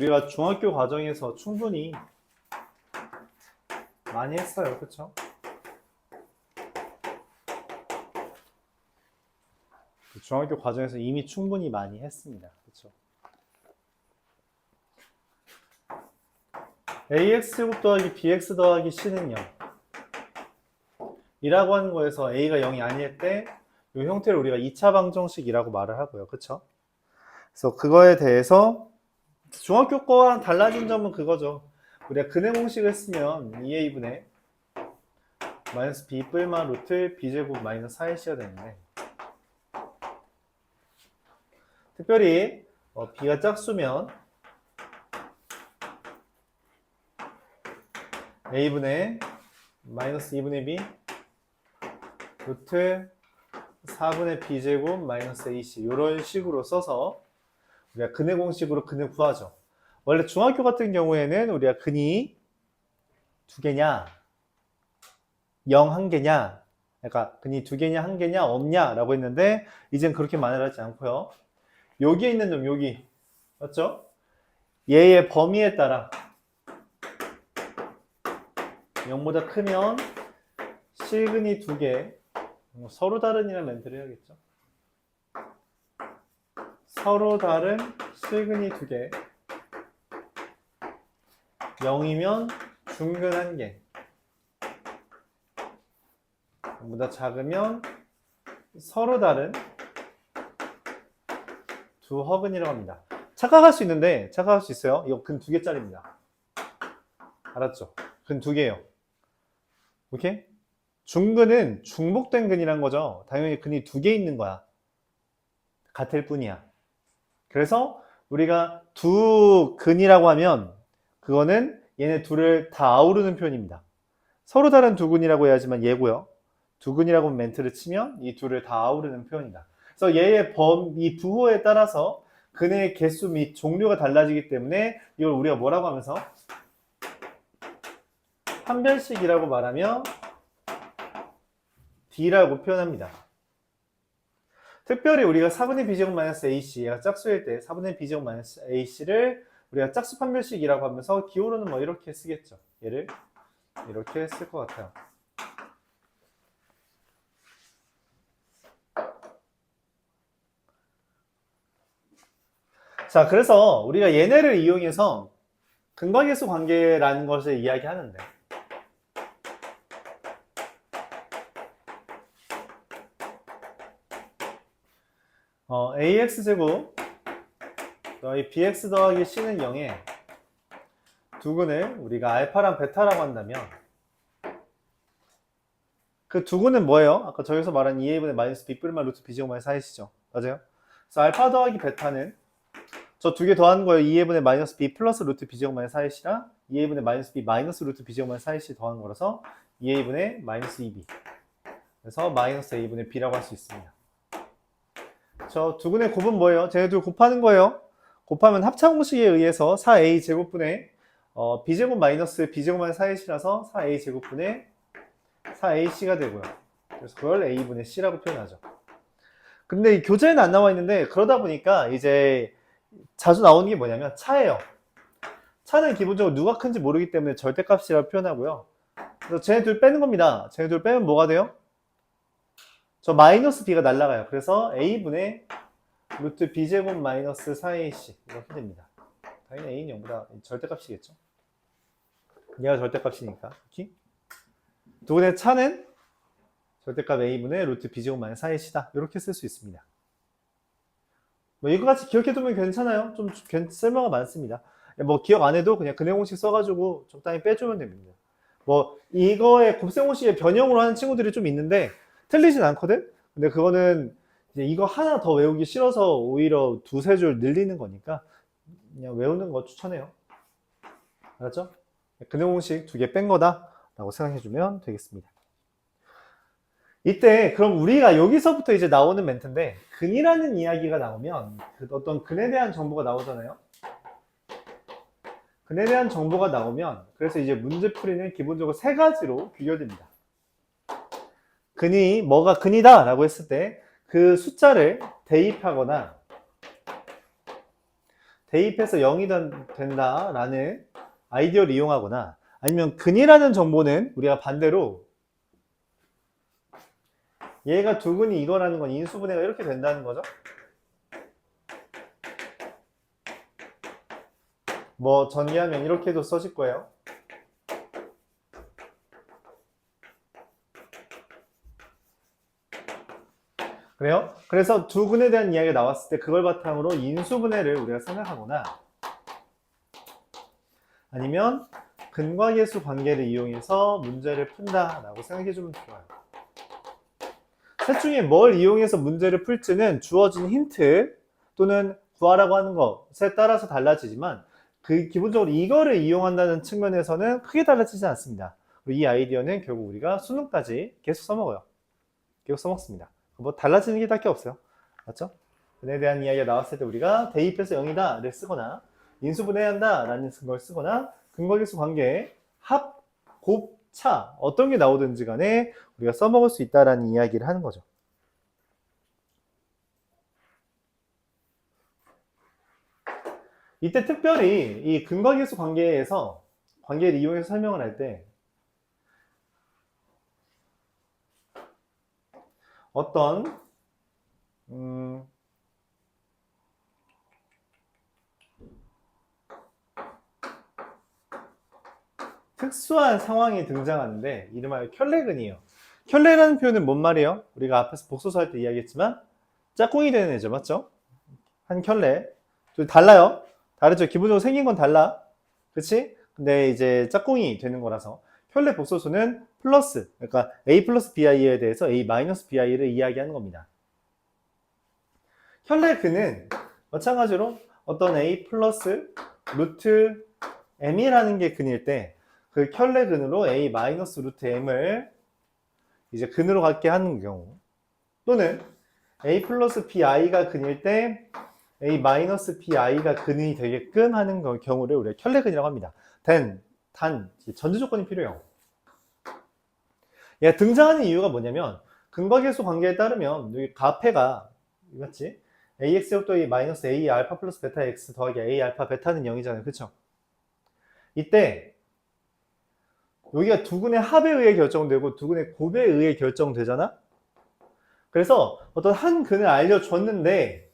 우리가 중학교 과정에서 충분히 많이 했어요. 그쵸? 중학교 과정에서 이미 충분히 많이 했습니다. 그쵸? ax 더하기 bx 더하기 c는 0 이라고 하는 거에서 a가 0이 아닐 때 이 형태를 우리가 2차 방정식이라고 말을 하고요. 그쵸? 그래서 그거에 대해서 중학교 거랑 달라진 점은 그거죠. 우리가 근해 공식을 쓰면 2a분의 마이너스 b 뿔마 루트 b제곱 마이너스 4ac가 되는데 특별히 b가 짝수면 a분의 마이너스 2분의 b 루트 4분의 b제곱 마이너스 ac 이런 식으로 써서 우리가 근해 공식으로 근을 구하죠. 원래 중학교 같은 경우에는 우리가 근이 두 개냐 0 한 개냐 그러니까 근이 두 개냐 한 개냐 없냐 라고 했는데 이젠 그렇게 말을 하지 않고요. 여기에 있는 점 여기 맞죠? 얘의 범위에 따라 0보다 크면 실근이 두 개 서로 다른이라는 멘트를 해야겠죠. 서로 다른 실근이 두 개 0이면 중근 한 개 보다 작으면 서로 다른 두 허근이라고 합니다. 착각할 수 있는데 착각할 수 있어요. 이거 근 두 개짜리입니다. 알았죠? 근 두 개예요. 오케이? 중근은 중복된 근이란 거죠. 당연히 근이 두 개 있는 거야. 같을 뿐이야. 그래서 우리가 두 근이라고 하면 그거는 얘네 둘을 다 아우르는 표현입니다. 서로 다른 두 근이라고 해야지만 얘고요. 두 근이라고 멘트를 치면 이 둘을 다 아우르는 표현이다. 그래서 얘의 이 부호에 따라서 근의 개수 및 종류가 달라지기 때문에 이걸 우리가 뭐라고 하면서 판별식이라고 말하며 D라고 표현합니다. 특별히 우리가 4분의 b제곱 마이너스 ac 얘가 짝수일 때 4분의 b제곱 마이너스 ac를 우리가 짝수 판별식이라고 하면서 기호로는 뭐 이렇게 쓰겠죠. 얘를 이렇게 쓸 것 같아요. 자, 그래서 우리가 얘네를 이용해서 근과계수 관계라는 것을 이야기하는데 ax제곱 더하기 bx 더하기 c는 0에 두근을 우리가 알파랑 베타라고 한다면 그 두근은 뭐예요? 아까 저기서 말한 2a분의 마이너스 b 뿔마 루트 b제곱 마이너스 4이시죠? 맞아요? 그래서 알파 더하기 베타는 저 두 개 더하는 거예요. 2a분의 마이너스 b 플러스 루트 b제곱 마이너스 4ac랑 2a분의 마이너스 b 마이너스 루트 b제곱 마이너스 4ac 더하는 거라서 2a분의 마이너스 2b 그래서 마이너스 a분의 b라고 할 수 있습니다. 저 두근의 곱은 뭐예요? 쟤네들 곱하는 거예요. 곱하면 합차공식에 의해서 4a 제곱분의 b제곱 마이너스 b제곱 마이너스 4ac라서 4a 제곱분의 4ac가 되고요. 그래서 그걸 a분의 c라고 표현하죠. 근데 이 교재에는 안 나와 있는데 그러다 보니까 이제 자주 나오는 게 뭐냐면 차예요. 차는 기본적으로 누가 큰지 모르기 때문에 절대값이라고 표현하고요. 그래서 쟤네들 빼는 겁니다. 쟤네들 빼면 뭐가 돼요? 저 마이너스 b가 날라가요. 그래서 a분의 루트 b제곱 마이너스 4ac 이렇게 됩니다. 당연히 a는 0보다 절대값이겠죠. 얘가 절대값이니까. 두근의 차는 절대값 a분의 루트 b제곱 마이너스 4ac다. 이렇게 쓸 수 있습니다. 뭐 이거 같이 기억해두면 괜찮아요. 좀 쓸모가 많습니다. 뭐 기억 안 해도 그냥 근해 공식 써가지고 적당히 빼주면 됩니다. 뭐 이거의 곱셈 공식의 변형으로 하는 친구들이 좀 있는데 틀리진 않거든. 근데 그거는 이제 이거 하나 더 외우기 싫어서 오히려 두세 줄 늘리는 거니까 그냥 외우는 거 추천해요. 알았죠? 근해 공식 두 개 뺀 거다라고 생각해주면 되겠습니다. 이때 그럼 우리가 여기서부터 이제 나오는 멘트인데 근이라는 이야기가 나오면 어떤 근에 대한 정보가 나오잖아요. 근에 대한 정보가 나오면 그래서 이제 문제풀이는 기본적으로 세 가지로 귀결됩니다. 근이 뭐가 근이다 라고 했을 때 그 숫자를 대입하거나 대입해서 0이 된다라는 아이디어를 이용하거나 아니면 근이라는 정보는 우리가 반대로 얘가 두근이 이거라는 건 인수분해가 이렇게 된다는 거죠. 뭐 전개하면 이렇게도 써질 거예요. 그래요? 그래서 두근에 대한 이야기가 나왔을 때 그걸 바탕으로 인수분해를 우리가 생각하거나 아니면 근과계수 관계를 이용해서 문제를 푼다라고 생각해주면 좋아요. 셋 중에 뭘 이용해서 문제를 풀지는 주어진 힌트 또는 구하라고 하는 것에 따라서 달라지지만 그 기본적으로 이거를 이용한다는 측면에서는 크게 달라지지 않습니다. 이 아이디어는 결국 우리가 수능까지 계속 써먹어요. 계속 써먹습니다. 뭐 달라지는 게 딱히 없어요. 맞죠? 근에 대한 이야기가 나왔을 때 우리가 대입해서 0이다를 쓰거나 인수분해해야 한다라는 걸 쓰거나 근거계수 관계 합, 곱, 차 어떤 게 나오든지 간에 우리가 써먹을 수 있다라는 이야기를 하는 거죠. 이때 특별히 이 근거계수 관계에서 관계를 이용해서 설명을 할 때 어떤 특수한 상황이 등장하는데 이름하여 켤레근이에요. 켤레라는 표현은 뭔 말이에요? 우리가 앞에서 복소수 할 때 이야기했지만 짝꿍이 되는 애죠. 맞죠? 한 켤레. 좀 달라요. 다르죠? 기본적으로 생긴 건 달라. 그치? 근데 이제 짝꿍이 되는 거라서 켤레 복소수는 플러스, 그러니까 a 플러스 bi에 대해서 a 마이너스 bi를 이야기하는 겁니다. 켤레근은 마찬가지로 어떤 a 플러스 루트 m이라는 게 근일 때 그 켤레근으로 a 마이너스 루트 m을 이제 근으로 갖게 하는 경우 또는 a 플러스 bi가 근일 때 a 마이너스 bi가 근이 되게끔 하는 경우를 우리가 켤레근이라고 합니다. 단 전제 조건이 필요해요. 얘가 등장하는 이유가 뭐냐면 근과계수 관계에 따르면 여기 가페가 맞지? ax 제곱 더하기 마이너스 a 알파 플러스 베타 x 더하기 a 알파 베타는 0이잖아요. 그쵸? 이때 여기가 두근의 합에 의해 결정되고 두근의 곱에 의해 결정되잖아? 그래서 어떤 한 근을 알려줬는데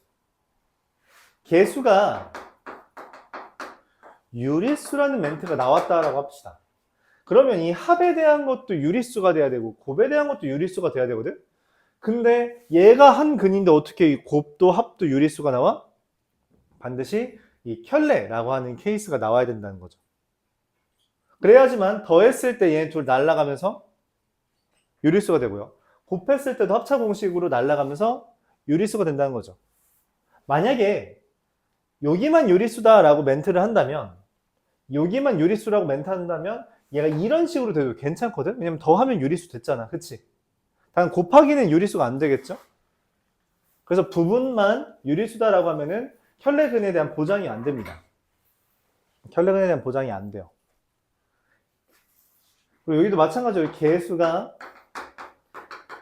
개수가 유리수라는 멘트가 나왔다라고 합시다. 그러면 이 합에 대한 것도 유리수가 돼야 되고 곱에 대한 것도 유리수가 돼야 되거든? 근데 얘가 한 근인데 어떻게 이 곱도 합도 유리수가 나와? 반드시 이 켤레라고 하는 케이스가 나와야 된다는 거죠. 그래야지만 더했을 때 얘네 둘 날아가면서 유리수가 되고요. 곱했을 때도 합차 공식으로 날아가면서 유리수가 된다는 거죠. 만약에 여기만 유리수다라고 멘트를 한다면 여기만 유리수라고 멘트 한다면 얘가 이런 식으로 돼도 괜찮거든? 왜냐면 더하면 유리수 됐잖아. 그치? 단 곱하기는 유리수가 안 되겠죠? 그래서 부분만 유리수다라고 하면은 켤레근에 대한 보장이 안 됩니다. 켤레근에 대한 보장이 안 돼요. 그리고 여기도 마찬가지로 개수가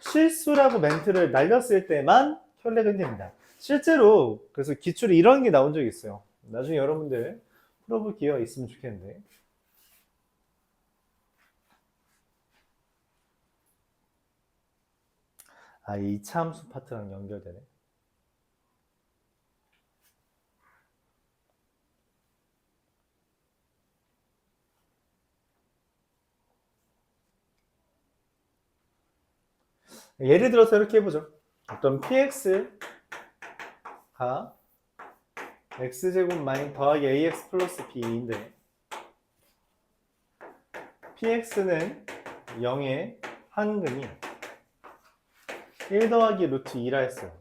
실수라고 멘트를 날렸을 때만 켤레근이 됩니다. 실제로 그래서 기출에 이런 게 나온 적이 있어요. 나중에 여러분들 풀어볼 기회가 있으면 좋겠는데. 아, 이 2차 함수 파트랑 연결되네. 예를 들어서 이렇게 해보죠. 어떤 px가 x제곱 마이너스 더하기 ax 플러스 b인데 px는 0의 한근이 1 더하기 루트 2라 했어요.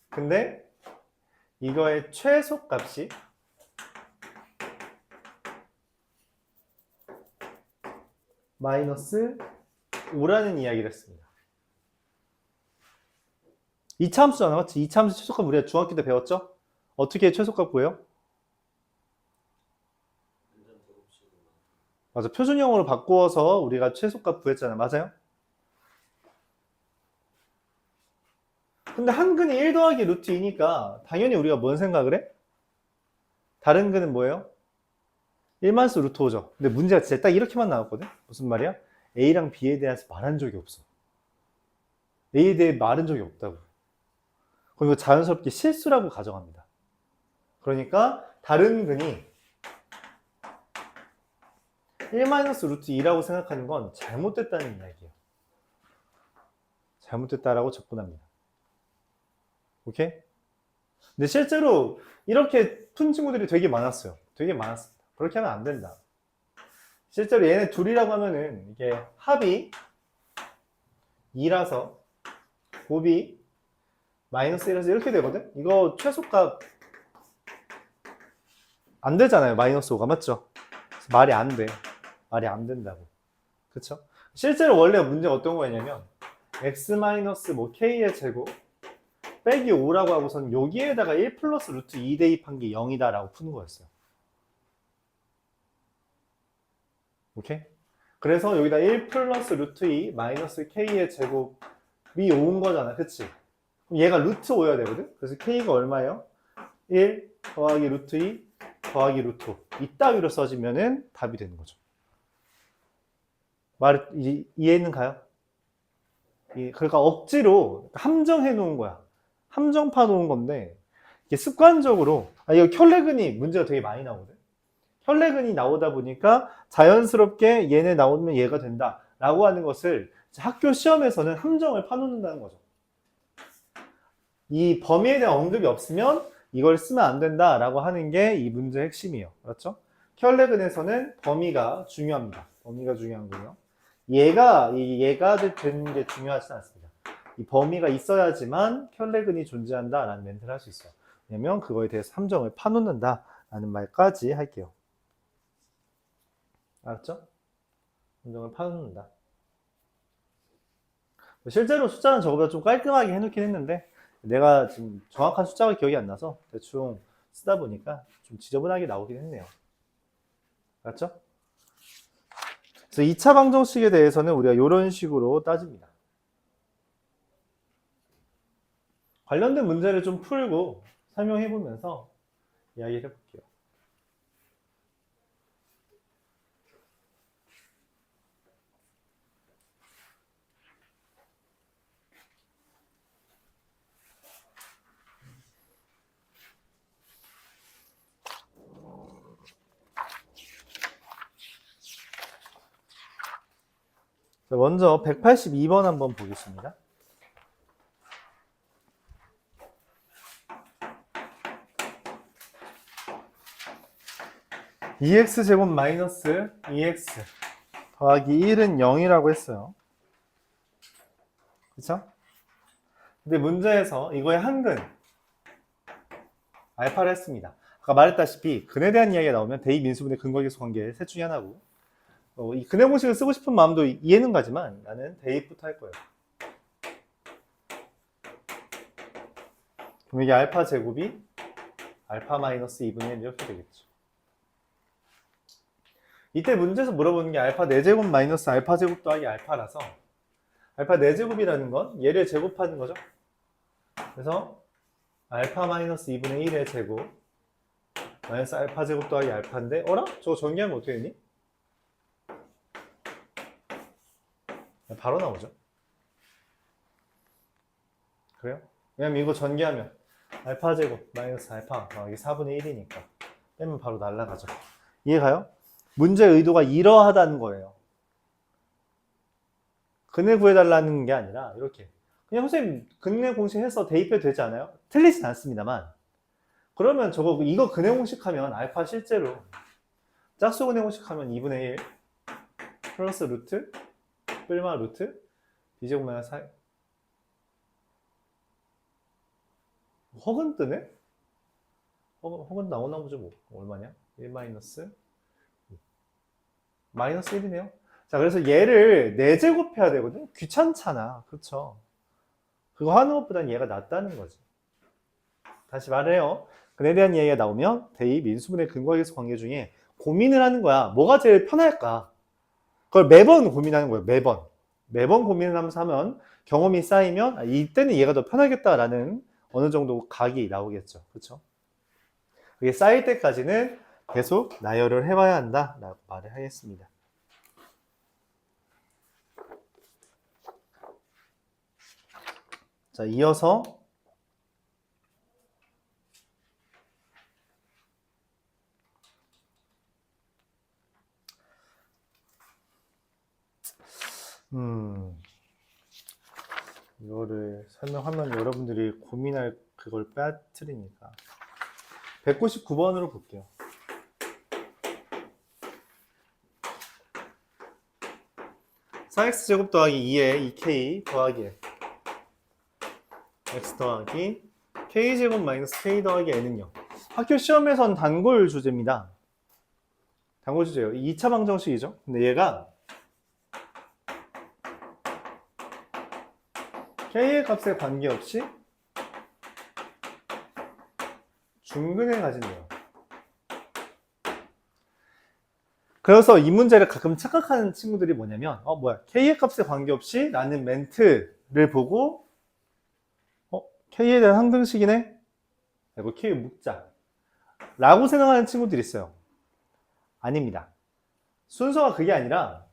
근데 이거의 최소값이 마이너스 5라는 이야기를 했습니다. 2차 함수잖아, 맞지? 2차 함수 최소값 우리가 중학교 때 배웠죠? 어떻게 최소값 구해요? 맞아, 표준형으로 바꾸어서 우리가 최소값 구했잖아, 맞아요? 근데 한 근이 1 더하기 루트 2니까 당연히 우리가 뭔 생각을 해? 다른 근은 뭐예요? 1만수 루트 5죠. 근데 문제가 진짜 딱 이렇게만 나왔거든? 무슨 말이야? A랑 B에 대해서 말한 적이 없어. A에 대해 말한 적이 없다고. 그럼 이거 자연스럽게 실수라고 가정합니다. 그러니까 다른 근이 1마이너스 루트 2라고 생각하는 건 잘못됐다는 이야기예요. 잘못됐다라고 접근합니다. 오케이? 근데 실제로 이렇게 푼 친구들이 되게 많았어요. 되게 많았습니다. 그렇게 하면 안 된다. 실제로 얘네 둘이라고 하면은 이게 합이 2라서 곱이 마이너스 1에서 이렇게 되거든? 이거 최소값 안 되잖아요. 마이너스 5가 맞죠? 말이 안 돼. 말이 안 된다고. 그쵸? 실제로 원래 문제가 어떤 거였냐면 x 마이너스 뭐 k의 제곱 빼기 5라고 하고선 여기에다가 1 플러스 루트 2 대입한 게 0이다 라고 푸는 거였어요. 오케이? 그래서 여기다 1 플러스 루트 2 마이너스 k의 제곱이 5인 거잖아. 그치? 그럼 얘가 루트 5여야 되거든? 그래서 k가 얼마예요? 1 더하기 루트 2 더하기 루트 5. 이따위로 써지면은 답이 되는 거죠. 말 이해는 가요? 그러니까 억지로 함정해 놓은 거야. 함정파 놓은 건데 이게 습관적으로 이거 혈레근이 문제가 되게 많이 나오거든. 혈레근이 나오다 보니까 자연스럽게 얘네 나오면 얘가 된다 라고 하는 것을 학교 시험에서는 함정을 파놓는다는 거죠. 이 범위에 대한 언급이 없으면 이걸 쓰면 안 된다 라고 하는 게 이 문제의 핵심이에요. 그렇죠? 혈레근에서는 범위가 중요합니다. 범위가 중요한 거예요. 얘가 되는 게 중요하지 않습니다. 이 범위가 있어야지만 혈레근이 존재한다 라는 멘트를 할 수 있어요. 왜냐면 그거에 대해서 함정을 파놓는다 라는 말까지 할게요. 알았죠? 함정을 파놓는다. 실제로 숫자는 저거보다 좀 깔끔하게 해놓긴 했는데 내가 지금 정확한 숫자가 기억이 안 나서 대충 쓰다 보니까 좀 지저분하게 나오긴 했네요. 알았죠? 그래서 2차 방정식에 대해서는 우리가 이런 식으로 따집니다. 관련된 문제를 좀 풀고 설명해 보면서 이야기를 해볼게요. 먼저 182번 한번 보겠습니다. (2x) 마이너스 2x 더하기 1은 0이라고 했어요. 그쵸? 근데 문제에서 이거의 한근 알파를 했습니다. 아까 말했다시피 근에 대한 이야기가 나오면 대입 인수분해 근거계수 관계 셋 중에 하나고 이 근해 공식을 쓰고 싶은 마음도 이해는 가지만 나는 대입부터 할 거예요. 그럼 이게 알파 제곱이 알파 마이너스 2분의 1 이렇게 되겠죠. 이때 문제에서 물어보는 게 알파 4제곱 마이너스 알파 제곱 더하기 알파라서 알파 4제곱이라는 건 얘를 제곱하는 거죠. 그래서 알파 마이너스 2분의 1의 제곱 마이너스 알파 제곱 더하기 알파인데 어라? 저거 전개하면 어떻게 되니? 바로 나오죠. 그래요? 왜냐면 이거 전개하면 알파 제곱 마이너스 알파 더하기 4분의 1이니까 빼면 바로 날아가죠. 이해가요? 문제의 의도가 이러하다는 거예요. 근해 구해달라는 게 아니라 이렇게 그냥 선생님 근해 공식 해서 대입해도 되지 않아요? 틀리진 않습니다만 그러면 이거 근해 공식 하면 알파 실제로 짝수 근해 공식 하면 2분의 1 플러스 루트 뿔마 루트 b제곱 마이너스 4 허근 뜨네? 허근 나오나 보죠 뭐 얼마냐? 1 마이너스 마이너스 1이네요. 자, 그래서 얘를 4제곱해야 되거든? 귀찮잖아. 그쵸? 그거 하는 것보다는 얘가 낫다는 거지. 다시 말해요. 근에 대한 이야기가 나오면 대입, 인수분해, 근거계수 관계 중에 고민을 하는 거야. 뭐가 제일 편할까? 그걸 매번 고민하는 거예요. 매번. 매번 고민을 하면서 하면 경험이 쌓이면 이때는 얘가 더 편하겠다라는 어느 정도 각이 나오겠죠. 그렇죠? 그게 쌓일 때까지는 계속 나열을 해와야 한다라고 말을 하겠습니다. 자, 이어서 이거를 설명하면 여러분들이 고민할 그걸 빠뜨리니까 199번으로 볼게요. 4x제곱 더하기 2에 2k 더하기 x 더하기 k제곱 마이너스 k 더하기 n은요. 학교 시험에선 단골 주제입니다. 단골 주제예요. 2차 방정식이죠. 근데 얘가 k의 값에 관계없이 중근을 가진대요. 그래서 이 문제를 가끔 착각하는 친구들이 뭐냐면 k의 값에 관계없이 라는 멘트를 보고 k에 대한 항등식이네? 이거 k 묵자 라고 생각하는 친구들이 있어요. 아닙니다. 순서가 그게 아니라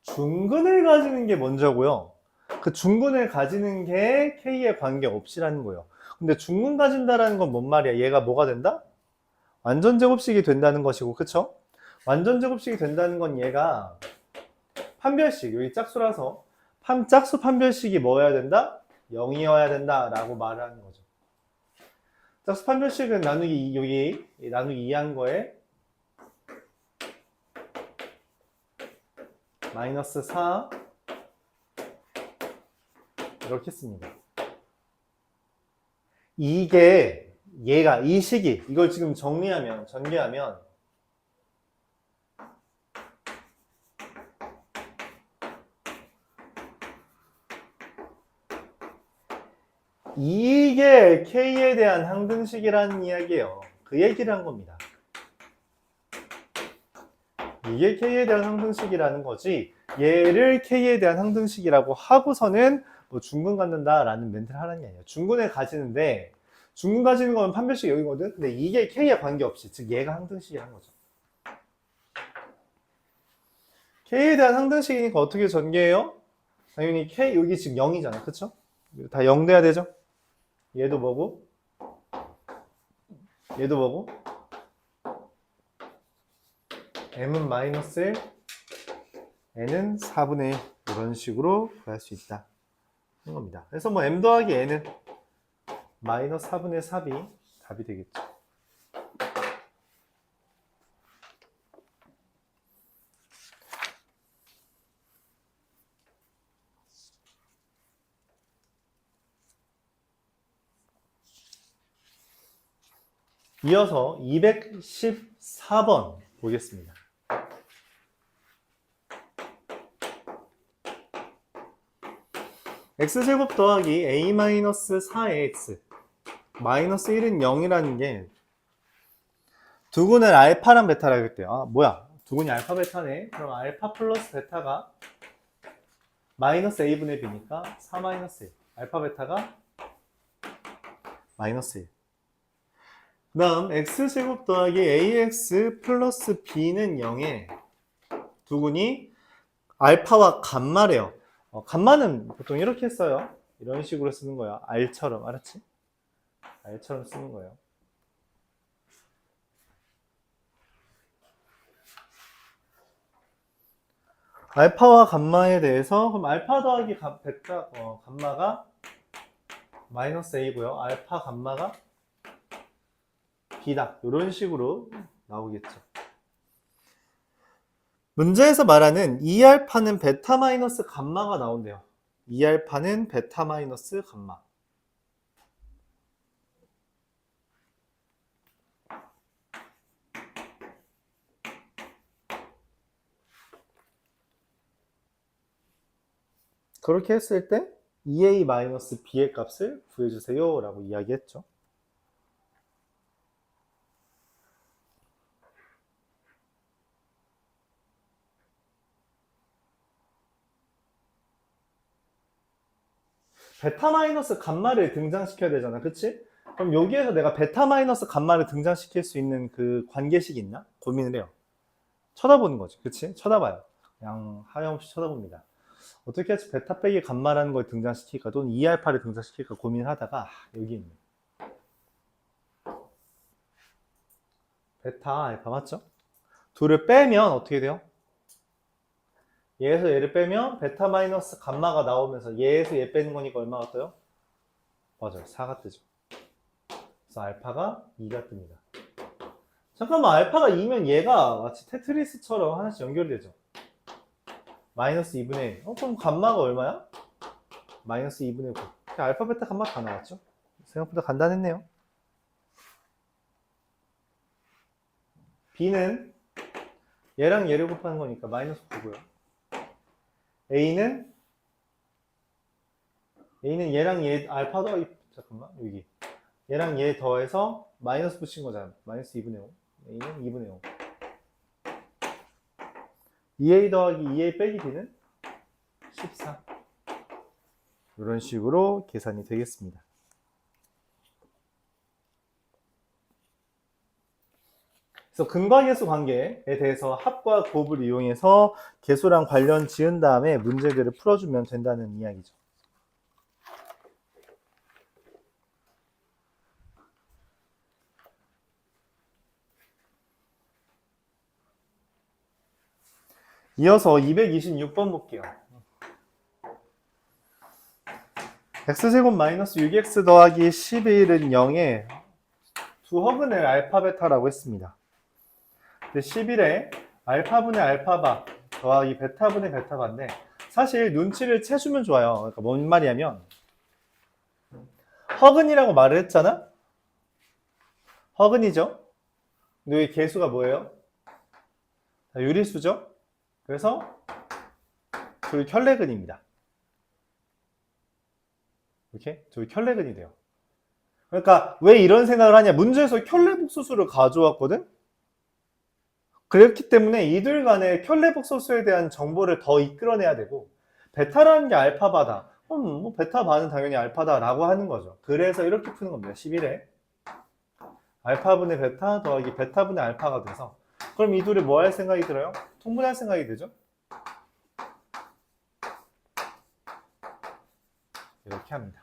중근을 가지는 게 먼저고요. 그 중근을 가지는 게 k에 관계없이라는 거예요. 근데 중근 가진다라는 건 뭔 말이야? 얘가 뭐가 된다? 완전 제곱식이 된다는 것이고, 그쵸? 완전 제곱식이 된다는 건 얘가 판별식, 여기 짝수라서 짝수 판별식이 뭐여야 된다? 0이어야 된다 라고 말을 하는 거죠. 짝수 판별식은 나누기 여기 나누기 2한 거에 마이너스 4 이렇게 씁니다. 이게 얘가 이 식이 이걸 지금 정리하면 전개하면 이게 k에 대한 항등식이라는 이야기예요. 그 얘기를 한 겁니다. 이게 k에 대한 항등식이라는 거지 얘를 k에 대한 항등식이라고 하고서는 뭐 중근 갖는다라는 멘트를 하는 게 아니에요. 중근을 가지는데 중근 가지는 건 판별식 여기거든. 근데 이게 k에 관계없이 즉 얘가 항등식이라는 거죠. k에 대한 항등식이니까 어떻게 전개해요? 당연히 k 여기 지금 0이잖아. 그쵸? 다 0 돼야 되죠? 얘도 뭐고? 얘도 뭐고? m은 마이너스 1, n은 4분의 1 이런 식으로 구할 수 있다 는 겁니다. 그래서 뭐 m 더하기 n은 마이너스 4분의 4이 답이 되겠죠. 이어서 214번 보겠습니다. x제곱 더하기 a-4ax 마이너스 1은 0이라는 게 두근을 알파랑 베타라 그랬대요. 뭐야? 두근이 알파 베타네. 그럼 알파 플러스 베타가 마이너스 a분의 b니까 4 마이너스 1. 알파 베타가 마이너스 1. 그 다음 x제곱 더하기 ax 플러스 b는 0에 두근이 알파와 감마래요. 감마는 보통 이렇게 써요. 이런 식으로 쓰는 거야. R처럼, 알았지? R처럼 쓰는 거예요. 알파와 감마에 대해서 그럼 알파 더하기 베타, 감마가 마이너스 A고요. 알파 감마가 B다. 이런 식으로 나오겠죠. 문제에서 말하는 2알파는 베타 마이너스 감마가 나온대요. 2알파는 베타 마이너스 감마. 그렇게 했을 때 2a-b의 값을 구해주세요 라고 이야기했죠. 베타 마이너스 감마를 등장시켜야 되잖아. 그치? 그럼 여기에서 내가 베타 마이너스 감마를 등장시킬 수 있는 그 관계식이 있나? 고민을 해요. 쳐다보는 거지. 그치? 쳐다봐요. 그냥 하염없이 쳐다봅니다. 어떻게 해서 베타 빼기 감마라는 걸 등장시킬까 또는 2알파를 등장시킬까 고민을 하다가 여기 있네. 베타 알파 맞죠? 둘을 빼면 어떻게 돼요? 얘에서 얘를 빼면 베타 마이너스 감마가 나오면서 얘에서 얘 빼는 거니까 얼마가 떠요? 맞아요. 4가 뜨죠. 그래서 알파가 2가 뜹니다. 잠깐만, 알파가 2면 얘가 마치 테트리스처럼 하나씩 연결되죠. 마이너스 2분의 1. 그럼 감마가 얼마야? 마이너스 2분의 9. 알파, 베타, 감마 다 나왔죠? 생각보다 간단했네요. B는 얘랑 얘를 곱하는 거니까 마이너스 9고요. A는 얘랑 얘 알파 더하기 잠깐만 여기 얘랑 얘 더해서 마이너스 붙인 거잖아. 마이너스 2분의 5. A는 2분의 5. 2A 더하기 2A 빼기 B는 14. 이런 식으로 계산이 되겠습니다. 그래서 근과계수 관계에 대해서 합과 곱을 이용해서 계수랑 관련 지은 다음에 문제들을 풀어주면 된다는 이야기죠. 이어서 226번 볼게요. x제곱 마이너스 6x 더하기 11은 0에 두 허근을 알파 베타라고 했습니다. 11에 알파분의 알파바 더하기 베타분의 베타바인데 사실 눈치를 채주면 좋아요. 그러니까 뭔 말이냐면 허근이라고 말을 했잖아? 허근이죠? 근데 여기 개수가 뭐예요? 유리수죠? 그래서 둘 켤레근입니다. 이렇게 둘 켤레근이 돼요. 그러니까 왜 이런 생각을 하냐? 문제에서 켤레복소수를 가져왔거든? 그렇기 때문에 이들 간의 켤레복소수에 대한 정보를 더 이끌어내야 되고 베타라는 게 알파바다. 그럼 뭐 베타바는 당연히 알파다라고 하는 거죠. 그래서 이렇게 푸는 겁니다. 11에 알파분의 베타 더하기 베타분의 알파가 돼서 그럼 이 둘이 뭐 할 생각이 들어요? 통분할 생각이 되죠? 이렇게 합니다.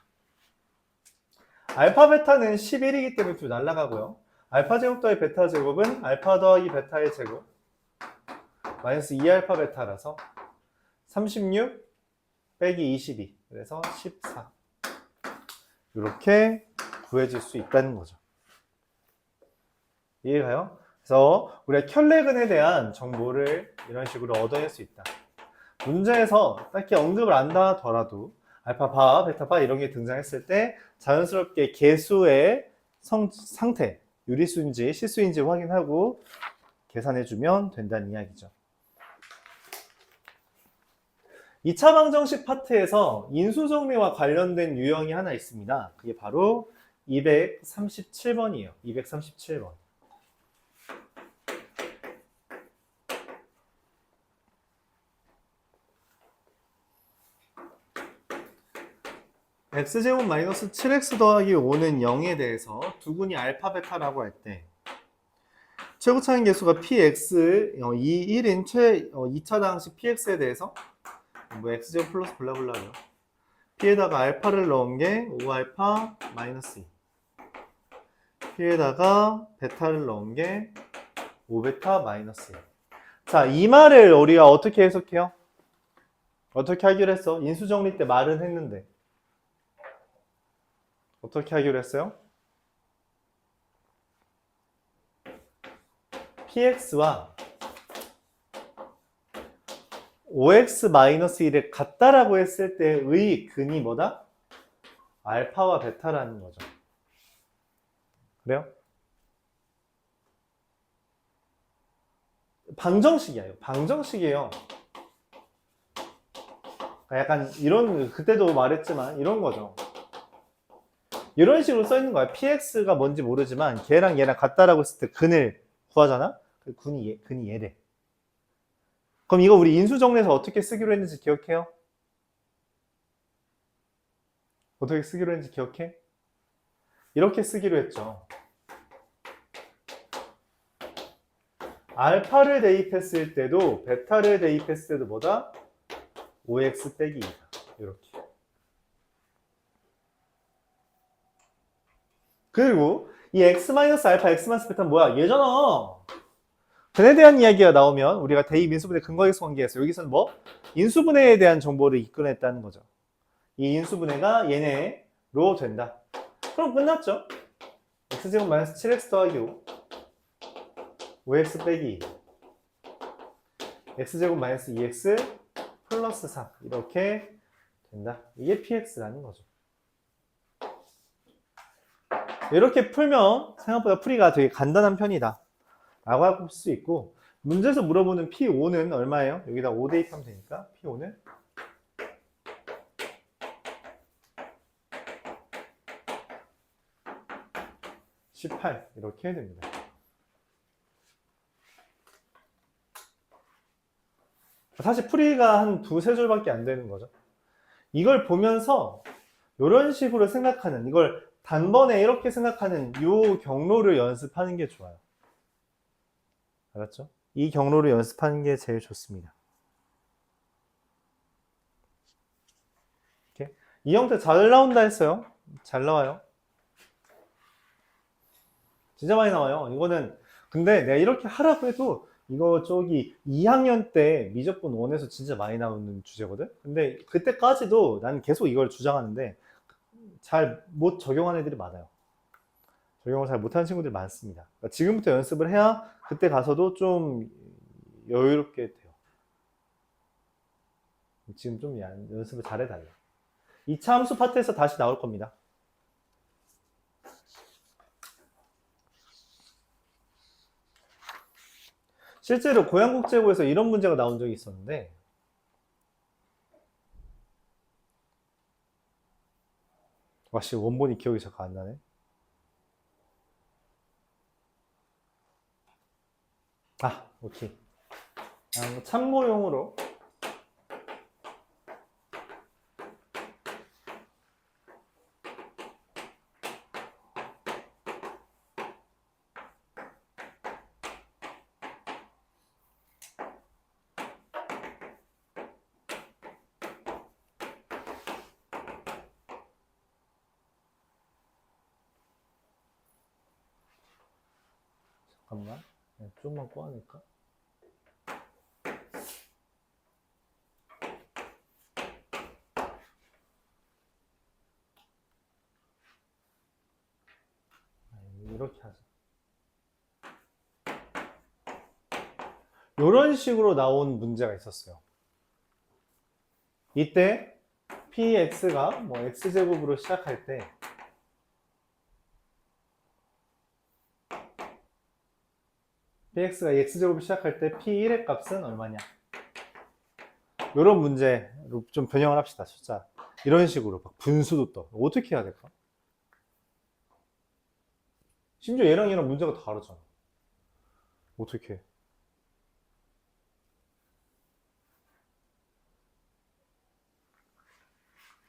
알파 베타는 11이기 때문에 둘 날라가고요. 알파 제곱 더하기 베타 제곱은 알파 더하기 베타의 제곱 마이너스 2알파 베타라서 36 빼기 22 그래서 14 이렇게 구해질 수 있다는 거죠. 이해가요? 그래서 우리가 켤레근에 대한 정보를 이런 식으로 얻어낼 수 있다. 문제에서 딱히 언급을 안 하더라도 알파 바, 베타 바 이런 게 등장했을 때 자연스럽게 개수의 상태, 유리수인지 실수인지 확인하고 계산해주면 된다는 이야기죠. 2차 방정식 파트에서 인수정리와 관련된 유형이 하나 있습니다. 그게 바로 237번이에요. 237번. x제곱 마이너스 7x 더하기 5는 0에 대해서 두근이 알파 베타라고 할 때 최고차인 개수가 px 1인 2차 당식 px에 대해서 뭐 x제곱 플러스 블라블라요. p에다가 알파를 넣은 게 5알파 마이너스 2 p에다가 베타를 넣은 게 5베타 마이너스 1. 자, 이 말을 우리가 어떻게 해석해요? 어떻게 하기로 했어? 인수정리 때 말은 했는데 어떻게 하기로 했어요? px와 5x-1을 같다라고 했을 때의 근이 뭐다? 알파와 베타라는 거죠. 그래요? 방정식이에요. 방정식이에요. 약간 이런, 그때도 말했지만 이런 거죠. 이런 식으로 써 있는 거야. px가 뭔지 모르지만 걔랑 얘랑 같다라고 했을 때 근을 구하잖아? 그 근이 얘래. 그럼 이거 우리 인수정리에서 어떻게 쓰기로 했는지 기억해요? 어떻게 쓰기로 했는지 기억해? 이렇게 쓰기로 했죠. 알파를 대입했을 때도 베타를 대입했을 때도 뭐다? 5x 빼기 2다. 이렇게. 그리고 이 x-알파, x-베타는 뭐야? 얘잖아. 근에 대한 이야기가 나오면 우리가 대입 인수분해 근거계수 관계에서 여기서는 뭐? 인수분해에 대한 정보를 이끌어냈다는 거죠. 이 인수분해가 얘네로 된다. 그럼 끝났죠? x제곱 마이너스 7x 더하기 5 5x 빼기 2 x제곱 마이너스 2x 플러스 4 이렇게 된다. 이게 px라는 거죠. 이렇게 풀면 생각보다 풀이가 되게 간단한 편이다 라고 할 수 있고, 문제에서 물어보는 P5는 얼마예요? 여기다 5 대입하면 되니까 P5는 18 이렇게 해야 됩니다. 사실 풀이가 한 두세 줄밖에 안 되는 거죠. 이걸 보면서 이런 식으로 생각하는, 이걸 단번에 이렇게 생각하는 이 경로를 연습하는 게 좋아요. 알았죠? 이 경로를 연습하는 게 제일 좋습니다. 이렇게. 이 형태 잘 나온다 했어요. 잘 나와요. 진짜 많이 나와요. 이거는 근데 내가 이렇게 하라고 해도 이거 저기 2학년 때 미적분 1에서 진짜 많이 나오는 주제거든. 근데 그때까지도 난 계속 이걸 주장하는데 잘 못 적용하는 애들이 많아요. 적용을 잘 못하는 친구들이 많습니다. 그러니까 지금부터 연습을 해야 그때 가서도 좀 여유롭게 돼요. 지금 좀 연습을 잘 해달라. 2차 함수 파트에서 다시 나올 겁니다. 실제로 고양국제고에서 이런 문제가 나온 적이 있었는데, 와씨 원본이 기억이 잠깐 안 나네. 아, 오케이. 참고용으로 잠깐만 좀만 꼬아낼까? 이렇게 하자. 이런 식으로 나온 문제가 있었어요. 이때 px가 뭐 x제곱으로 시작할 때 px가 x제곱으로 시작할 때 p1의 값은 얼마냐? 이런 문제로 좀 변형을 합시다. 숫자 이런 식으로 막 분수도 떠. 어떻게 해야 될까? 심지어 얘랑 얘랑 문제가 다르잖아. 어떻게 해?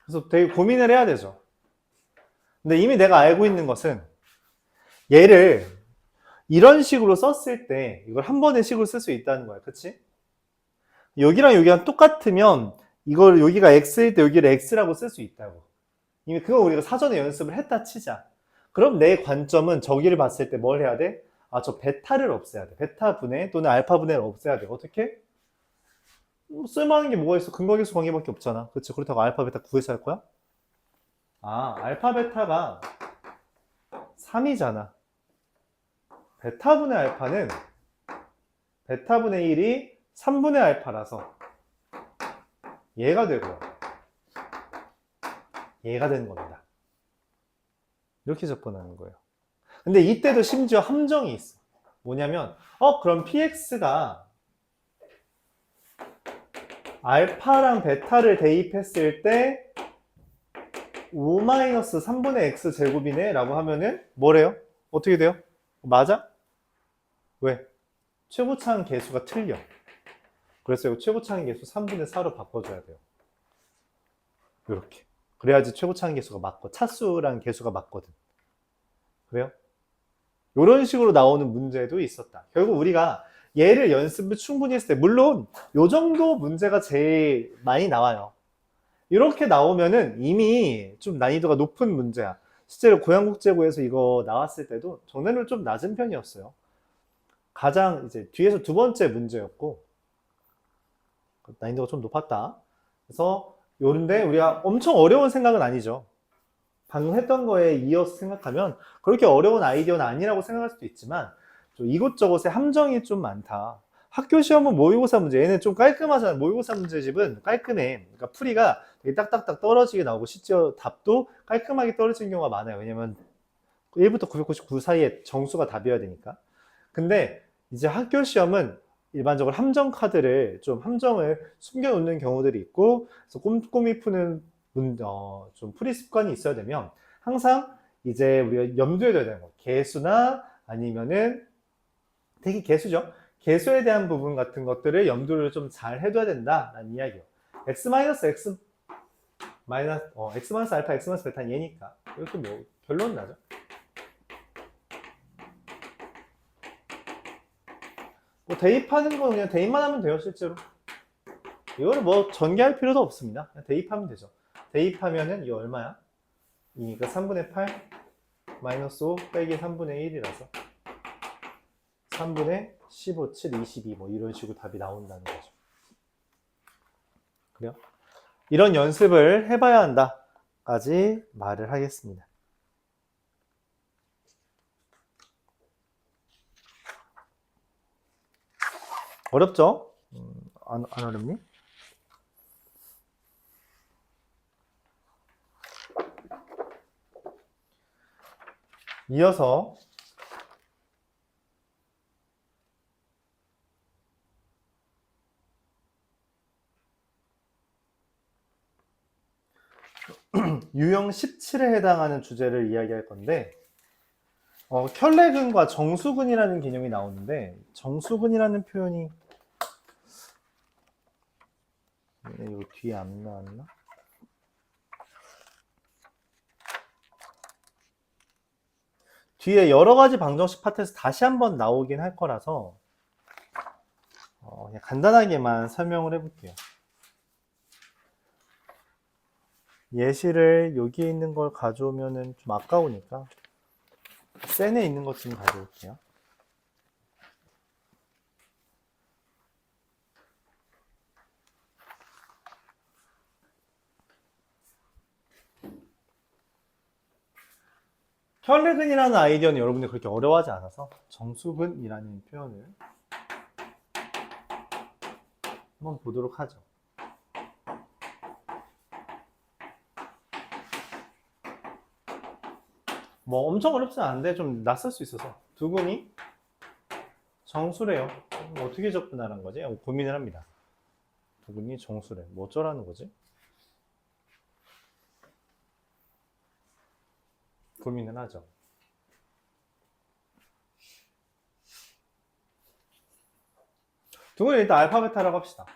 그래서 되게 고민을 해야 되죠. 근데 이미 내가 알고 있는 것은 얘를 이런 식으로 썼을 때 이걸 한 번의 식으로 쓸 수 있다는 거야. 그치? 여기랑 여기랑 똑같으면 이걸 여기가 x일 때 여기를 x라고 쓸 수 있다고. 이미 그거 우리가 사전에 연습을 했다 치자. 그럼 내 관점은 저기를 봤을 때 뭘 해야 돼? 아, 저 베타를 없애야 돼. 베타 분해 또는 알파 분해를 없애야 돼. 어떻게? 쓸만한 게 뭐가 있어? 근거계수 관계밖에 없잖아. 그치? 그렇다고 알파 베타 구해서 할 거야? 아, 알파 베타가 3이잖아. 베타분의 알파는 베타분의 1이 3분의 알파라서 얘가 되고요. 얘가 되는 겁니다. 이렇게 접근하는 거예요. 근데 이때도 심지어 함정이 있어. 뭐냐면 그럼 px가 알파랑 베타를 대입했을 때 5-3분의 x 제곱이네 라고 하면은 뭐래요? 어떻게 돼요? 맞아? 왜? 최고차항 계수가 틀려. 그래서 이거 최고차항 계수 3분의 4로 바꿔줘야 돼요. 이렇게. 그래야지 최고차항 계수가 맞고 차수랑 계수가 맞거든. 그래요? 이런 식으로 나오는 문제도 있었다. 결국 우리가 얘를 연습을 충분히 했을 때 물론 요 정도 문제가 제일 많이 나와요. 이렇게 나오면은 이미 좀 난이도가 높은 문제야. 실제로 고양국제고에서 이거 나왔을 때도 정답률 좀 낮은 편이었어요. 가장 이제 뒤에서 두 번째 문제였고 난이도가 좀 높았다. 그래서 요런데 우리가 엄청 어려운 생각은 아니죠. 방금 했던 거에 이어서 생각하면 그렇게 어려운 아이디어는 아니라고 생각할 수도 있지만 좀 이곳저곳에 함정이 좀 많다. 학교 시험은 모의고사 문제, 얘는 좀 깔끔하잖아. 모의고사 문제집은 깔끔해. 그러니까 풀이가 되게 딱딱딱 떨어지게 나오고 실제 답도 깔끔하게 떨어지는 경우가 많아요. 왜냐면 1부터 999 사이에 정수가 답이어야 되니까. 근데 이제 학교 시험은 일반적으로 함정 카드를 좀 함정을 숨겨놓는 경우들이 있고, 그래서 꼼꼼히 푸는 좀 풀이 습관이 있어야 되면 항상 이제 우리가 염두에 둬야 되는 거, 개수나 아니면은 되게 개수죠. 개수에 대한 부분 같은 것들을 염두를 좀 잘 해둬야 된다라는 이야기예요. x x x 알파 x 베타는 얘니까 이렇게 뭐 결론은 나죠. 뭐 대입하는 건 그냥 대입만 하면 돼요, 실제로. 이거를 뭐 전개할 필요도 없습니다. 그냥 대입하면 되죠. 대입하면은 이거 얼마야? 2니까 3분의 8 마이너스 5 빼기 3분의 1이라서 3분의 15, 7, 22 뭐 이런 식으로 답이 나온다는 거죠. 그래요? 이런 연습을 해봐야 한다까지 말을 하겠습니다. 어렵죠? 안 어렵니? 이어서 유형 17에 해당하는 주제를 이야기할 건데 켤레근과 정수근이라는 개념이 나오는데 정수근이라는 표현이 이거 뒤에 안 나왔나? 뒤에 여러 가지 방정식 파트에서 다시 한번 나오긴 할 거라서 그냥 간단하게만 설명을 해볼게요. 예시를 여기에 있는 걸 가져오면은 좀 아까우니까 센에 있는 것 좀 가져올게요. 켤레근이라는 아이디어는 여러분들 그렇게 어려워하지 않아서 정수근이라는 표현을 한번 보도록 하죠. 뭐 엄청 어렵진 않은데 좀 낯설 수 있어서 두 근이 정수래요. 어떻게 접근하는 거지? 고민을 합니다. 두 근이 정수래. 뭐 어쩌라는 거지? 고민을 하죠. 두 근을 일단 알파 베타라고 합시다.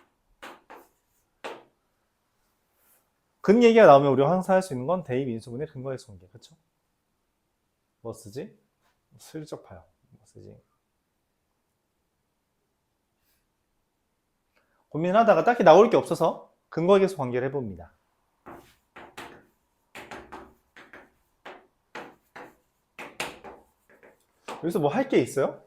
근 얘기가 나오면 우리가 항상 할 수 있는 건 대입 인수분해 근거의 손계. 그쵸? 뭐 쓰지? 슬쩍 봐요. 뭐 쓰지? 고민을 하다가 딱히 나올 게 없어서 근거의 계수 관계를 해봅니다. 여기서 뭐 할 게 있어요?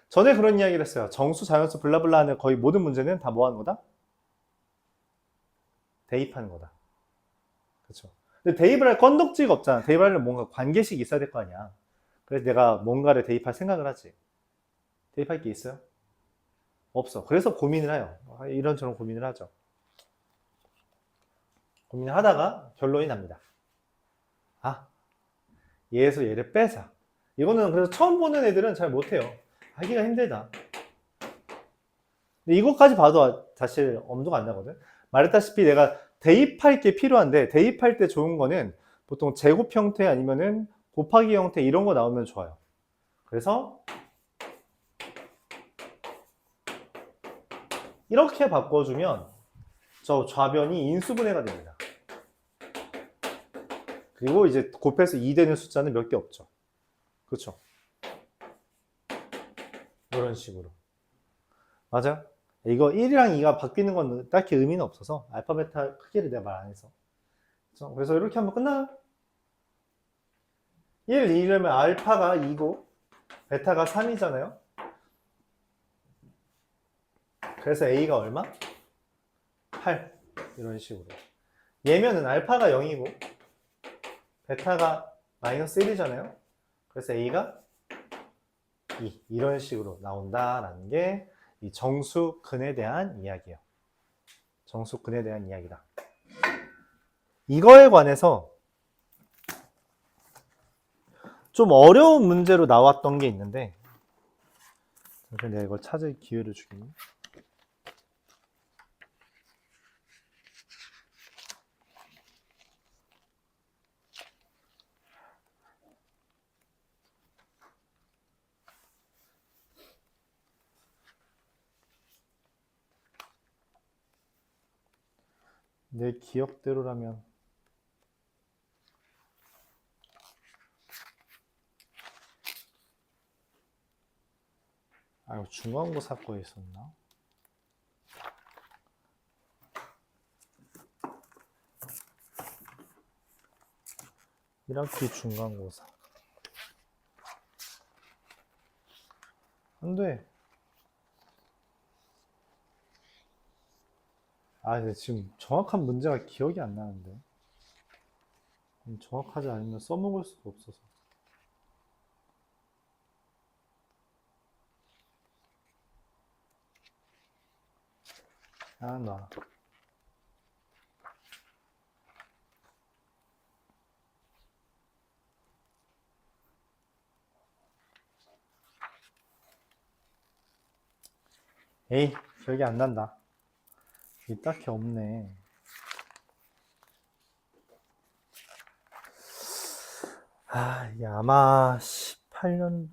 전에 그런 이야기를 했어요. 정수, 자연수, 블라블라 하는 거의 모든 문제는 다 뭐 하는 거다? 대입하는 거다. 그렇죠. 근데 대입을 할 건덕지가 없잖아. 대입을 하려면 뭔가 관계식이 있어야 될 거 아니야. 그래서 내가 뭔가를 대입할 생각을 하지. 대입할 게 있어요? 없어. 그래서 고민을 해요. 이런저런 고민을 하죠. 고민을 하다가 결론이 납니다. 아, 얘에서 얘를 빼자. 이거는 그래서 처음 보는 애들은 잘 못해요. 하기가 힘들다. 근데 이것까지 봐도 사실 엄두가 안 나거든. 말했다시피 내가 대입할 게 필요한데 대입할 때 좋은 거는 보통 제곱 형태 아니면은 곱하기 형태 이런 거 나오면 좋아요. 그래서 이렇게 바꿔주면 저 좌변이 인수분해가 됩니다. 그리고 이제 곱해서 2 되는 숫자는 몇 개 없죠. 그렇죠? 이런 식으로. 맞아요? 이거 1이랑 2가 바뀌는 건 딱히 의미는 없어서 알파, 베타 크기를 내가 말 안 해서. 그렇죠? 그래서 이렇게 하면 끝나요. 1, 2려면 알파가 2고 베타가 3이잖아요. 그래서 A가 얼마? 8. 이런 식으로. 얘면은 알파가 0이고 베타가 마이너스 1이잖아요. 그래서 A가 2. 이런 식으로 나온다라는 게 이 정수근에 대한 이야기예요. 정수근에 대한 이야기다. 이거에 관해서 좀 어려운 문제로 나왔던 게 있는데 잠깐 내가 이걸 찾을 기회를 주겠니? 내 기억대로라면 아, 이거 중간고사 거에 있었나? (1학기) 중간고사 안돼. 아, 근데 지금 정확한 문제가 기억이 안 나는데. 정확하지 않으면 써먹을 수가 없어서. 아, 나. 에이, 기억이 안 난다. 이게 딱히 없네. 아, 이게 아마 18년,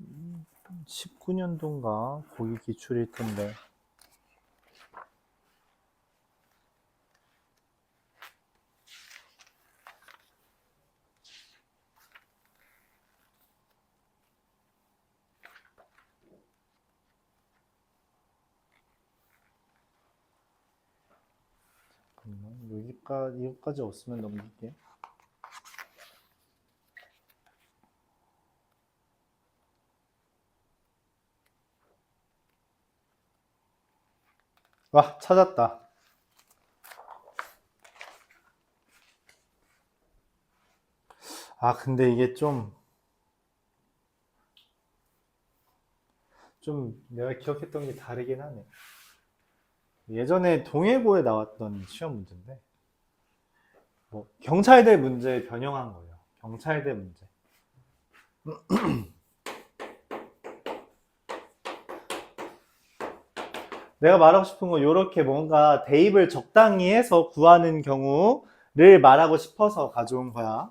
19년도인가? 거기 기출일 텐데. 잠깐만, 이거까지 없으면 넘길게. 와, 찾았다. 아, 근데 이게 좀 내가 기억했던 게 다르긴 하네. 예전에 동해고에 나왔던 시험 문제인데, 뭐, 경찰대 문제 변형한 거예요. 경찰대 문제. 내가 말하고 싶은 건 이렇게 뭔가 대입을 적당히 해서 구하는 경우를 말하고 싶어서 가져온 거야.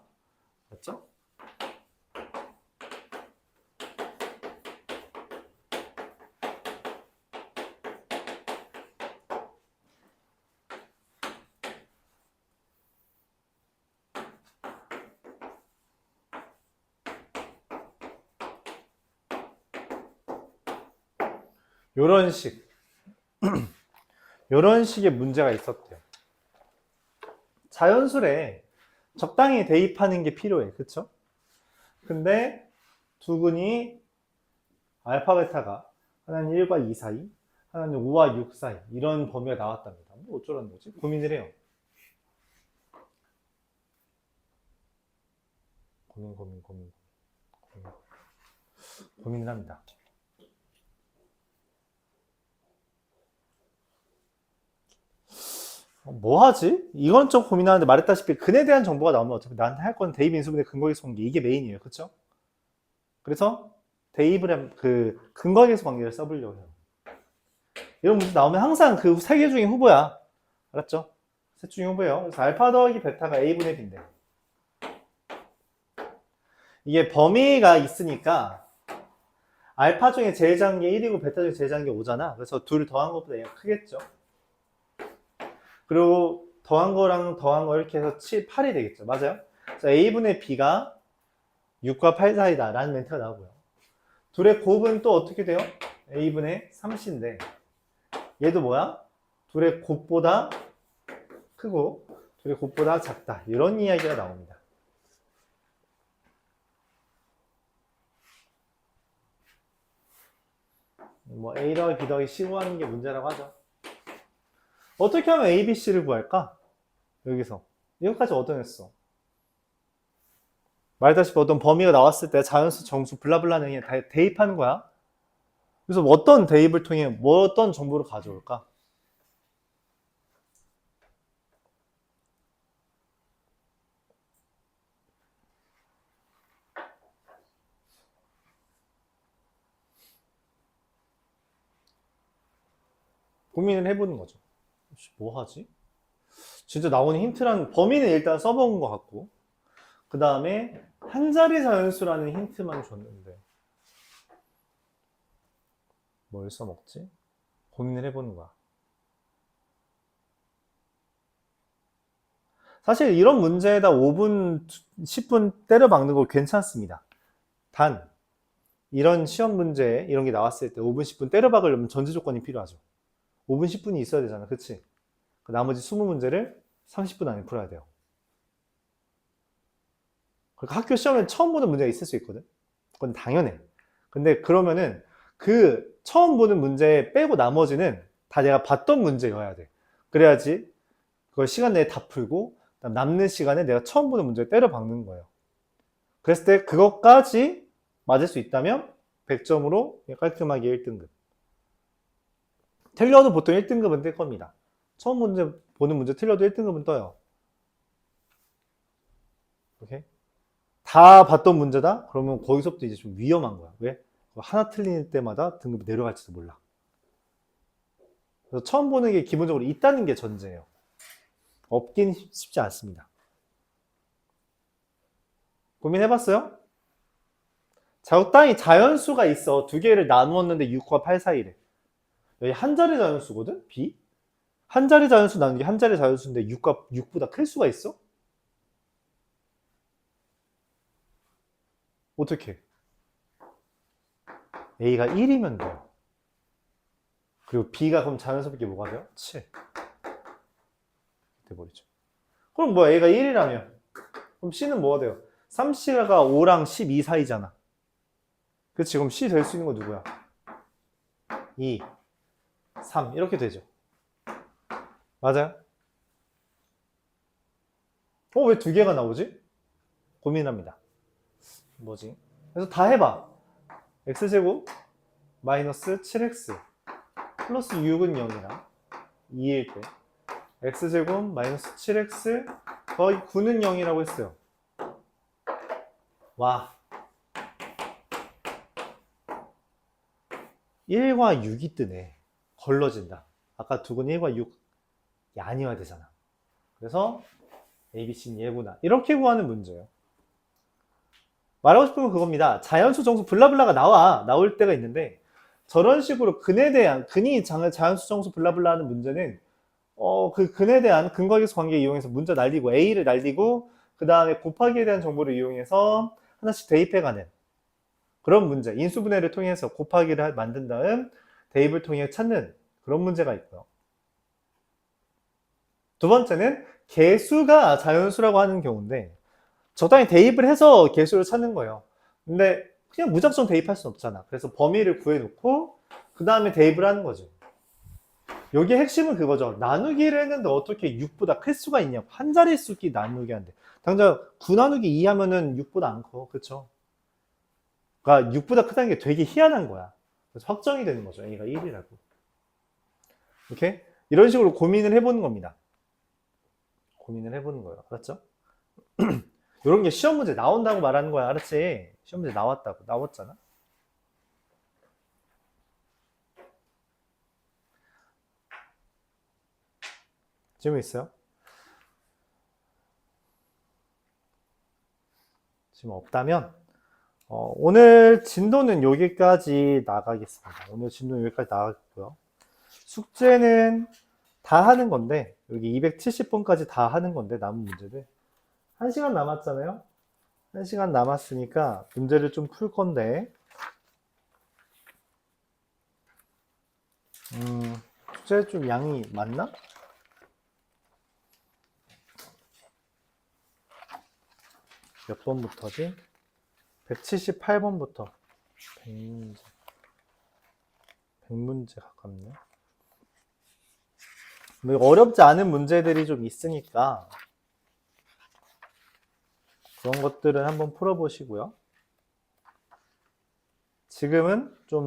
맞죠? 요런 식. 요런 식의 문제가 있었대요. 자연술에 적당히 대입하는 게 필요해. 그쵸? 근데 두근이 알파, 베타가 하나는 1과 2 사이, 하나는 5와 6 사이 이런 범위가 나왔답니다. 뭐 어쩌라는 거지? 고민을 해요. 고민을 합니다. 뭐 하지? 이건 좀 고민하는데 말했다시피 근에 대한 정보가 나오면 어차피 나한테 할 건 대입 인수분해 근거계수 관계 이게 메인이에요. 그쵸? 그래서 대입을 근거계수 관계를 써보려고 해요. 이런 문제 나오면 항상 그 세 개 중에 후보야. 알았죠? 셋 중에 후보예요. 그래서 알파 더하기 베타가 A분의 B인데 이게 범위가 있으니까 알파 중에 제일 작은 게 1이고 베타 중에 제일 작은 게 5잖아. 그래서 둘 더한 것보다 얘가 크겠죠. 그리고 더한 거랑 더한 거 이렇게 해서 7, 8이 되겠죠. 맞아요? 그래서 a분의 b가 6과 8 사이다 라는 멘트가 나오고요. 둘의 곱은 또 어떻게 돼요? a분의 3c인데 얘도 뭐야? 둘의 곱보다 크고 둘의 곱보다 작다. 이런 이야기가 나옵니다. 뭐 a 더하기 b 더하기 c 구하는 게 문제라고 하죠. 어떻게 하면 a, b, c를 구할까? 여기서 여기까지 얻어냈어. 말했다시피 어떤 범위가 나왔을 때 자연수, 정수, 블라블라는 그냥 다 대입하는 거야. 그래서 어떤 대입을 통해 뭐 어떤 정보를 가져올까? 고민을 해보는 거죠. 뭐 하지? 진짜 나오는 힌트란 범위는 일단 써본 것 같고 그 다음에 한 자리 자연수라는 힌트만 줬는데 뭘 써먹지? 고민을 해보는 거야. 사실 이런 문제에다 5분, 10분 때려 박는 거 괜찮습니다. 단 이런 시험 문제 이런 게 나왔을 때 5분, 10분 때려 박으려면 전제 조건이 필요하죠. 5분, 10분이 있어야 되잖아. 그치? 그 나머지 20문제를 30분 안에 풀어야 돼요. 그러니까 학교 시험에 처음 보는 문제가 있을 수 있거든. 그건 당연해. 근데 그러면은 그 처음 보는 문제 빼고 나머지는 다 내가 봤던 문제여야 돼. 그래야지 그걸 시간 내에 다 풀고 남는 시간에 내가 처음 보는 문제를 때려 박는 거예요. 그랬을 때 그것까지 맞을 수 있다면 100점으로 깔끔하게 1등급. 틀려도 보통 1등급은 뜰 겁니다. 처음 보는 문제 틀려도 1등급은 떠요. 오케이? 다 봤던 문제다? 그러면 거기서부터 이제 좀 위험한 거야. 왜? 하나 틀릴 때마다 등급이 내려갈지도 몰라. 그래서 처음 보는 게 기본적으로 있다는 게 전제예요. 없긴 쉽지 않습니다. 고민해봤어요? 적당히 자연수가 있어. 두 개를 나누었는데 6과 8 사이래. 여기 한 자리 자연수거든? B? 한 자리 자연수 나눈 게 한 자리 자연수인데 6보다 클 수가 있어? 어떻게? A가 1이면 돼요. 그리고 B가 그럼 자연스럽게 뭐가 돼요? 7. 돼버리죠. 그럼 뭐 A가 1이라면 그럼 C는 뭐가 돼요? 3C가 5랑 12 사이잖아. 그치? 그럼 C 될 수 있는 거 누구야? 2, 3 이렇게 되죠. 맞아요? 왜 두 개가 나오지? 고민합니다. 뭐지? 그래서 다 해봐. x제곱 마이너스 7x 플러스 6은 0이라 2일 때 x제곱 마이너스 7x 더하기 9는 0이라고 했어요. 와, 1과 6이 뜨네. 걸러진다. 아까 두근 1과 6이 아니어야 되잖아. 그래서 ABC는 얘구나. 이렇게 구하는 문제예요. 말하고 싶은 건 그겁니다. 자연수, 정수, 블라블라가 나올 때가 있는데 저런 식으로 근이 자연수, 정수, 블라블라 하는 문제는 그 근에 대한 근거계수 관계 이용해서 문자 날리고 A를 날리고 그 다음에 곱하기에 대한 정보를 이용해서 하나씩 대입해가는 그런 문제, 인수분해를 통해서 곱하기를 만든 다음 대입을 통해 찾는 그런 문제가 있고요. 두 번째는 개수가 자연수라고 하는 경우인데 적당히 대입을 해서 개수를 찾는 거예요. 근데 그냥 무작정 대입할 수는 없잖아. 그래서 범위를 구해놓고 그 다음에 대입을 하는 거죠. 여기 핵심은 그거죠. 나누기를 했는데 어떻게 6보다 클 수가 있냐고. 한 자릿수끼리 나누기 하는데 당장 9 나누기 2 하면은 6보다 안 커. 그쵸? 그러니까 6보다 크다는 게 되게 희한한 거야. 그래서 확정이 되는 거죠. A가 1이라고. 이렇게 이런 식으로 고민을 해보는 겁니다. 고민을 해보는 거예요. 알았죠? 이런 게 시험 문제 나온다고 말하는 거야. 알았지? 시험 문제 나왔다고. 나왔잖아. 질문 있어요? 질문 없다면 오늘 진도는 여기까지 나가겠습니다. 오늘 진도는 여기까지 나가겠고요. 숙제는 다 하는 건데, 여기 270번까지 다 하는 건데, 남은 문제들. 1시간 남았잖아요? 1시간 남았으니까 문제를 좀 풀 건데, 숙제 좀 양이 많나? 몇 번부터지? 178번부터 100문제. 100문제 가깝네. 뭐 어렵지 않은 문제들이 좀 있으니까 그런 것들은 한번 풀어보시고요. 지금은 좀